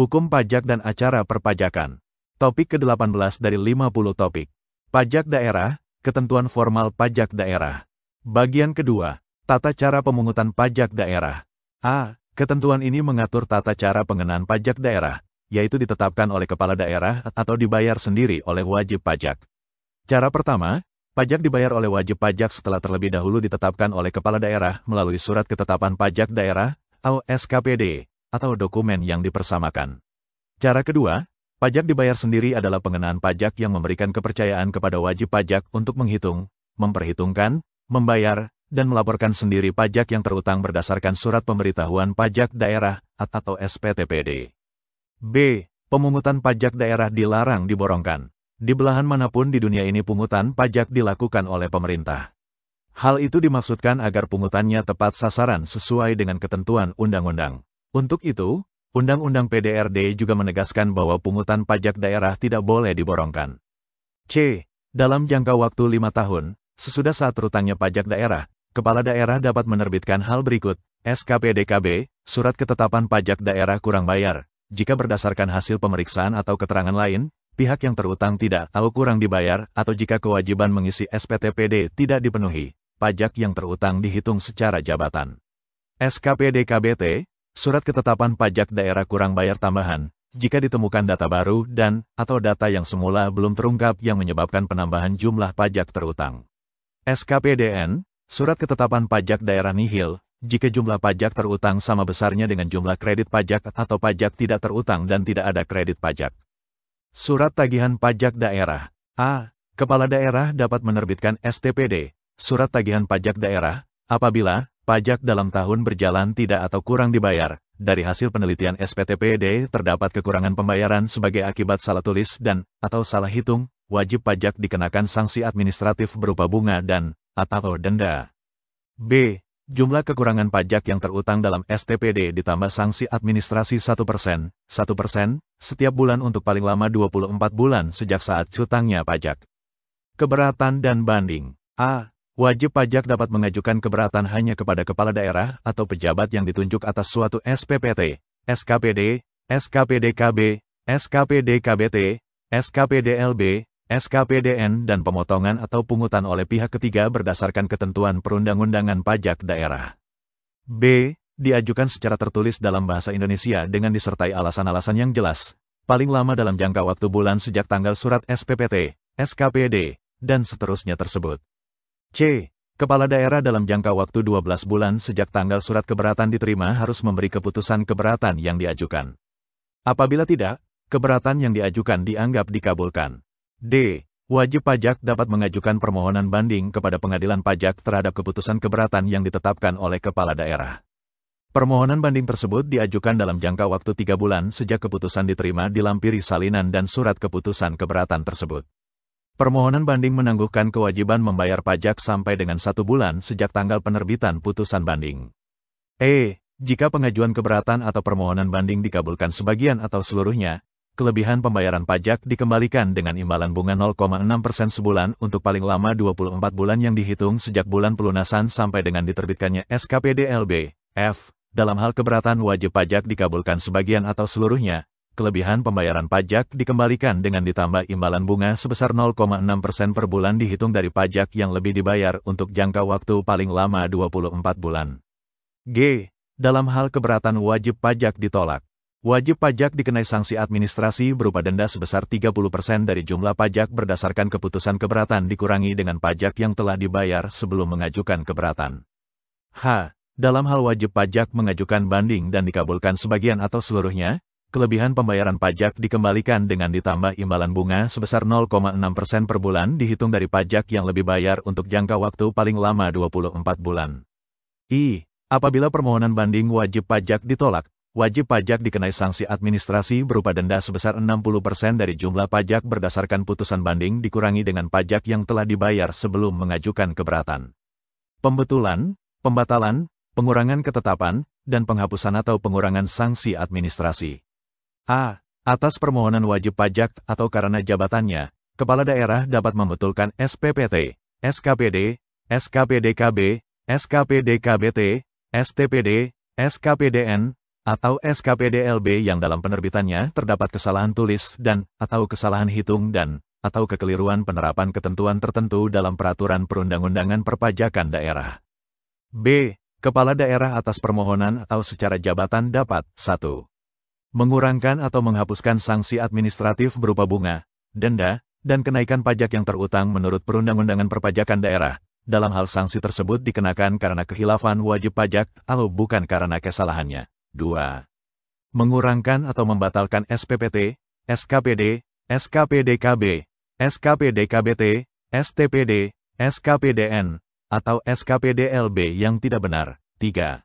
Hukum pajak dan acara perpajakan. Topik ke-18 dari 50 topik. Pajak daerah, ketentuan formal pajak daerah. Bagian kedua, tata cara pemungutan pajak daerah. A. Ketentuan ini mengatur tata cara pengenaan pajak daerah, yaitu ditetapkan oleh kepala daerah atau dibayar sendiri oleh wajib pajak. Cara pertama, pajak dibayar oleh wajib pajak setelah terlebih dahulu ditetapkan oleh kepala daerah melalui surat ketetapan pajak daerah, atau SKPD, atau dokumen yang dipersamakan. Cara kedua, pajak dibayar sendiri adalah pengenaan pajak yang memberikan kepercayaan kepada wajib pajak untuk menghitung, memperhitungkan, membayar, dan melaporkan sendiri pajak yang terutang berdasarkan surat pemberitahuan pajak daerah atau SPTPD. B. Pemungutan pajak daerah dilarang diborongkan. Di belahan manapun di dunia ini pungutan pajak dilakukan oleh pemerintah. Hal itu dimaksudkan agar pungutannya tepat sasaran sesuai dengan ketentuan undang-undang. Untuk itu, Undang-Undang PDRD juga menegaskan bahwa pungutan pajak daerah tidak boleh diborongkan. C. Dalam jangka waktu 5 tahun, sesudah saat terutangnya pajak daerah, kepala daerah dapat menerbitkan hal berikut, SKPD-KB, Surat Ketetapan Pajak Daerah Kurang Bayar, jika berdasarkan hasil pemeriksaan atau keterangan lain, pihak yang terutang tidak atau kurang dibayar, atau jika kewajiban mengisi SPTPD tidak dipenuhi, pajak yang terutang dihitung secara jabatan. SKPD-KBT, Surat Ketetapan Pajak Daerah Kurang Bayar Tambahan, jika ditemukan data baru dan/atau data yang semula belum terungkap yang menyebabkan penambahan jumlah pajak terutang. SKPDN, Surat Ketetapan Pajak Daerah Nihil, jika jumlah pajak terutang sama besarnya dengan jumlah kredit pajak atau pajak tidak terutang dan tidak ada kredit pajak. Surat Tagihan Pajak Daerah. A. Kepala daerah dapat menerbitkan STPD, Surat Tagihan Pajak Daerah, apabila pajak dalam tahun berjalan tidak atau kurang dibayar. Dari hasil penelitian SPTPD terdapat kekurangan pembayaran sebagai akibat salah tulis dan/atau salah hitung, wajib pajak dikenakan sanksi administratif berupa bunga dan/atau denda. B. Jumlah kekurangan pajak yang terutang dalam STPD ditambah sanksi administrasi 1%, setiap bulan untuk paling lama 24 bulan sejak saat cutangnya pajak. Keberatan dan banding. A. Wajib pajak dapat mengajukan keberatan hanya kepada kepala daerah atau pejabat yang ditunjuk atas suatu SPPT, SKPD, SKPD-KB, SKPD-KBT, SKPD-LB, SKPDN dan pemotongan atau pungutan oleh pihak ketiga berdasarkan ketentuan perundang-undangan pajak daerah. B. Diajukan secara tertulis dalam bahasa Indonesia dengan disertai alasan-alasan yang jelas, paling lama dalam jangka waktu bulan sejak tanggal surat SPPT, SKPD, dan seterusnya tersebut. C. Kepala daerah dalam jangka waktu 12 bulan sejak tanggal surat keberatan diterima harus memberi keputusan keberatan yang diajukan. Apabila tidak, keberatan yang diajukan dianggap dikabulkan. D. Wajib pajak dapat mengajukan permohonan banding kepada pengadilan pajak terhadap keputusan keberatan yang ditetapkan oleh kepala daerah. Permohonan banding tersebut diajukan dalam jangka waktu 3 bulan sejak keputusan diterima dilampiri salinan dan surat keputusan keberatan tersebut. Permohonan banding menangguhkan kewajiban membayar pajak sampai dengan 1 bulan sejak tanggal penerbitan putusan banding. E. Jika pengajuan keberatan atau permohonan banding dikabulkan sebagian atau seluruhnya, kelebihan pembayaran pajak dikembalikan dengan imbalan bunga 0,6% sebulan untuk paling lama 24 bulan yang dihitung sejak bulan pelunasan sampai dengan diterbitkannya SKPD-LB. F. Dalam hal keberatan wajib pajak dikabulkan sebagian atau seluruhnya, kelebihan pembayaran pajak dikembalikan dengan ditambah imbalan bunga sebesar 0,6% per bulan dihitung dari pajak yang lebih dibayar untuk jangka waktu paling lama 24 bulan. G. Dalam hal keberatan wajib pajak ditolak, wajib pajak dikenai sanksi administrasi berupa denda sebesar 30% dari jumlah pajak berdasarkan keputusan keberatan dikurangi dengan pajak yang telah dibayar sebelum mengajukan keberatan. H. Dalam hal wajib pajak mengajukan banding dan dikabulkan sebagian atau seluruhnya, kelebihan pembayaran pajak dikembalikan dengan ditambah imbalan bunga sebesar 0,6% per bulan dihitung dari pajak yang lebih bayar untuk jangka waktu paling lama 24 bulan. I. Apabila permohonan banding wajib pajak ditolak, wajib pajak dikenai sanksi administrasi berupa denda sebesar 60% dari jumlah pajak berdasarkan putusan banding dikurangi dengan pajak yang telah dibayar sebelum mengajukan keberatan. Pembetulan, pembatalan, pengurangan ketetapan, dan penghapusan atau pengurangan sanksi administrasi. A. Atas permohonan wajib pajak atau karena jabatannya, kepala daerah dapat membetulkan SPPT, SKPD, SKPD-KB, SKPD-KBT, STPD, SKPDN, atau SKPD-LB yang dalam penerbitannya terdapat kesalahan tulis dan atau kesalahan hitung dan atau kekeliruan penerapan ketentuan tertentu dalam peraturan perundang-undangan perpajakan daerah. B. Kepala daerah atas permohonan atau secara jabatan dapat 1. Mengurangkan atau menghapuskan sanksi administratif berupa bunga, denda, dan kenaikan pajak yang terutang menurut perundang-undangan perpajakan daerah. Dalam hal sanksi tersebut dikenakan karena kekhilafan wajib pajak atau bukan karena kesalahannya. 2. Mengurangkan atau membatalkan SPPT, SKPD, SKPD-KB, SKPD-KBT, STPD, SKPDN, atau SKPD-LB yang tidak benar. 3.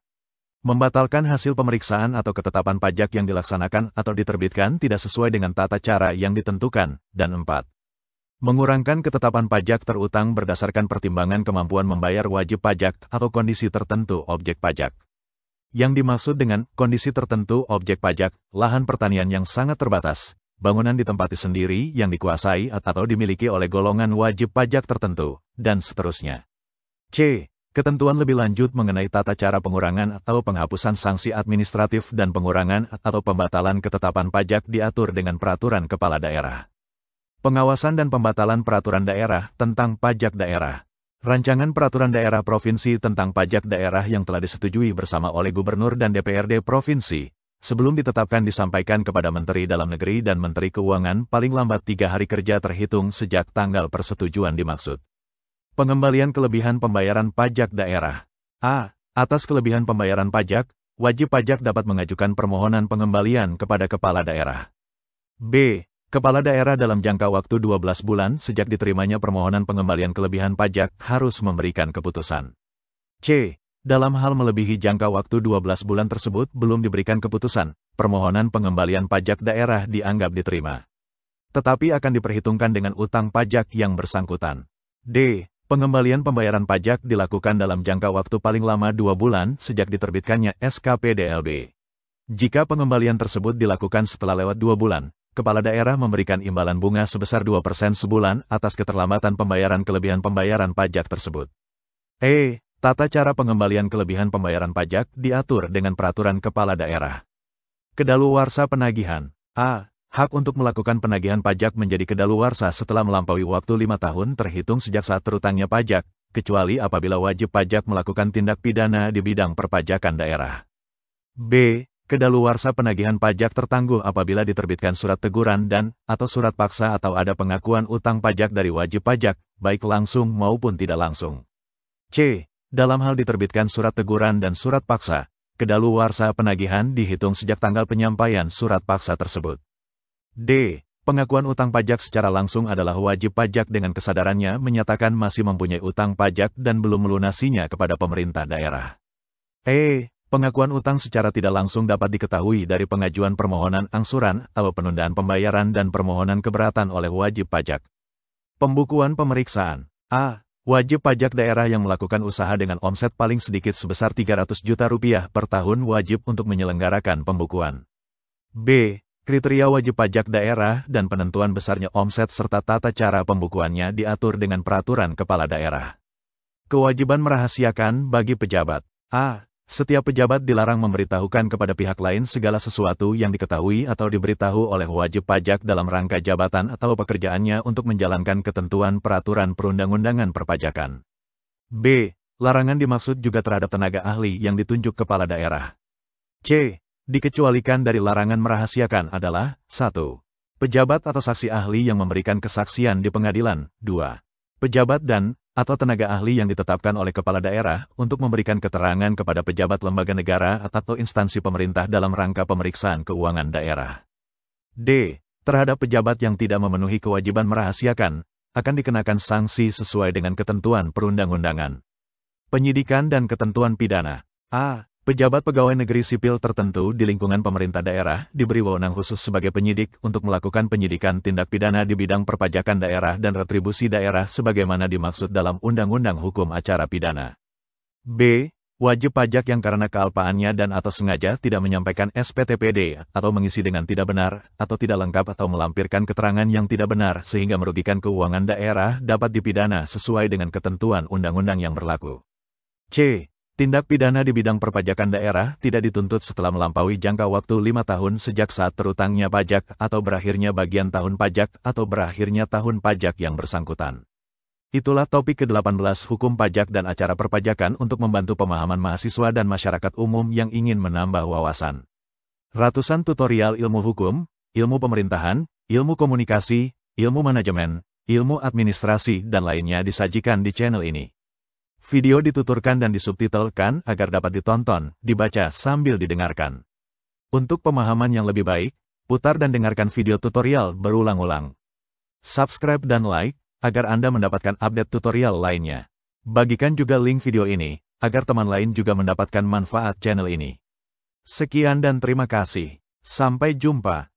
Membatalkan hasil pemeriksaan atau ketetapan pajak yang dilaksanakan atau diterbitkan tidak sesuai dengan tata cara yang ditentukan. Dan 4. Mengurangkan ketetapan pajak terutang berdasarkan pertimbangan kemampuan membayar wajib pajak atau kondisi tertentu objek pajak. Yang dimaksud dengan kondisi tertentu objek pajak, lahan pertanian yang sangat terbatas, bangunan ditempati sendiri yang dikuasai atau dimiliki oleh golongan wajib pajak tertentu, dan seterusnya. C. Ketentuan lebih lanjut mengenai tata cara pengurangan atau penghapusan sanksi administratif dan pengurangan atau pembatalan ketetapan pajak diatur dengan peraturan kepala daerah. Pengawasan dan pembatalan peraturan daerah tentang pajak daerah. Rancangan peraturan daerah provinsi tentang pajak daerah yang telah disetujui bersama oleh Gubernur dan DPRD provinsi, sebelum ditetapkan disampaikan kepada Menteri Dalam Negeri dan Menteri Keuangan paling lambat 3 hari kerja terhitung sejak tanggal persetujuan dimaksud. Pengembalian kelebihan pembayaran pajak daerah. A. Atas kelebihan pembayaran pajak, wajib pajak dapat mengajukan permohonan pengembalian kepada kepala daerah. B. Kepala daerah dalam jangka waktu 12 bulan sejak diterimanya permohonan pengembalian kelebihan pajak harus memberikan keputusan. C. Dalam hal melebihi jangka waktu 12 bulan tersebut belum diberikan keputusan, permohonan pengembalian pajak daerah dianggap diterima. Tetapi akan diperhitungkan dengan utang pajak yang bersangkutan. D. Pengembalian pembayaran pajak dilakukan dalam jangka waktu paling lama 2 bulan sejak diterbitkannya SKPD-LB. Jika pengembalian tersebut dilakukan setelah lewat 2 bulan, kepala daerah memberikan imbalan bunga sebesar 2% sebulan atas keterlambatan pembayaran kelebihan pembayaran pajak tersebut. E. Tata cara pengembalian kelebihan pembayaran pajak diatur dengan peraturan kepala daerah. Kedaluwarsa penagihan. A. Hak untuk melakukan penagihan pajak menjadi kedaluwarsa setelah melampaui waktu 5 tahun terhitung sejak saat terutangnya pajak, kecuali apabila wajib pajak melakukan tindak pidana di bidang perpajakan daerah. B. Kedaluwarsa penagihan pajak tertangguh apabila diterbitkan surat teguran dan atau surat paksa atau ada pengakuan utang pajak dari wajib pajak, baik langsung maupun tidak langsung. C. Dalam hal diterbitkan surat teguran dan surat paksa, kedaluwarsa penagihan dihitung sejak tanggal penyampaian surat paksa tersebut. D. Pengakuan utang pajak secara langsung adalah wajib pajak dengan kesadarannya menyatakan masih mempunyai utang pajak dan belum melunasinya kepada pemerintah daerah. E. Pengakuan utang secara tidak langsung dapat diketahui dari pengajuan permohonan angsuran atau penundaan pembayaran dan permohonan keberatan oleh wajib pajak. Pembukuan pemeriksaan. A. Wajib pajak daerah yang melakukan usaha dengan omset paling sedikit sebesar Rp300 juta per tahun wajib untuk menyelenggarakan pembukuan. B. Kriteria wajib pajak daerah dan penentuan besarnya omset serta tata cara pembukuannya diatur dengan peraturan kepala daerah. Kewajiban merahasiakan bagi pejabat. A. Setiap pejabat dilarang memberitahukan kepada pihak lain segala sesuatu yang diketahui atau diberitahu oleh wajib pajak dalam rangka jabatan atau pekerjaannya untuk menjalankan ketentuan peraturan perundang-undangan perpajakan. B. Larangan dimaksud juga terhadap tenaga ahli yang ditunjuk kepala daerah. C. Dikecualikan dari larangan merahasiakan adalah 1. Pejabat atau saksi ahli yang memberikan kesaksian di pengadilan. 2. Pejabat dan atau tenaga ahli yang ditetapkan oleh kepala daerah untuk memberikan keterangan kepada pejabat lembaga negara atau instansi pemerintah dalam rangka pemeriksaan keuangan daerah. D. Terhadap pejabat yang tidak memenuhi kewajiban merahasiakan, akan dikenakan sanksi sesuai dengan ketentuan perundang-undangan. Penyidikan dan ketentuan pidana. A. Pejabat pegawai negeri sipil tertentu di lingkungan pemerintah daerah diberi wewenang khusus sebagai penyidik untuk melakukan penyidikan tindak pidana di bidang perpajakan daerah dan retribusi daerah sebagaimana dimaksud dalam Undang-Undang Hukum Acara Pidana. B. Wajib pajak yang karena kealpaannya dan atau sengaja tidak menyampaikan SPTPD atau mengisi dengan tidak benar atau tidak lengkap atau melampirkan keterangan yang tidak benar sehingga merugikan keuangan daerah dapat dipidana sesuai dengan ketentuan undang-undang yang berlaku. C. Tindak pidana di bidang perpajakan daerah tidak dituntut setelah melampaui jangka waktu 5 tahun sejak saat terutangnya pajak atau berakhirnya bagian tahun pajak atau berakhirnya tahun pajak yang bersangkutan. Itulah topik ke-18 Hukum Pajak dan Acara Perpajakan untuk membantu pemahaman mahasiswa dan masyarakat umum yang ingin menambah wawasan. Ratusan tutorial ilmu hukum, ilmu pemerintahan, ilmu komunikasi, ilmu manajemen, ilmu administrasi, dan lainnya disajikan di channel ini. Video dituturkan dan disubtitelkan agar dapat ditonton, dibaca sambil didengarkan. Untuk pemahaman yang lebih baik, putar dan dengarkan video tutorial berulang-ulang. Subscribe dan like, agar Anda mendapatkan update tutorial lainnya. Bagikan juga link video ini, agar teman lain juga mendapatkan manfaat channel ini. Sekian dan terima kasih. Sampai jumpa.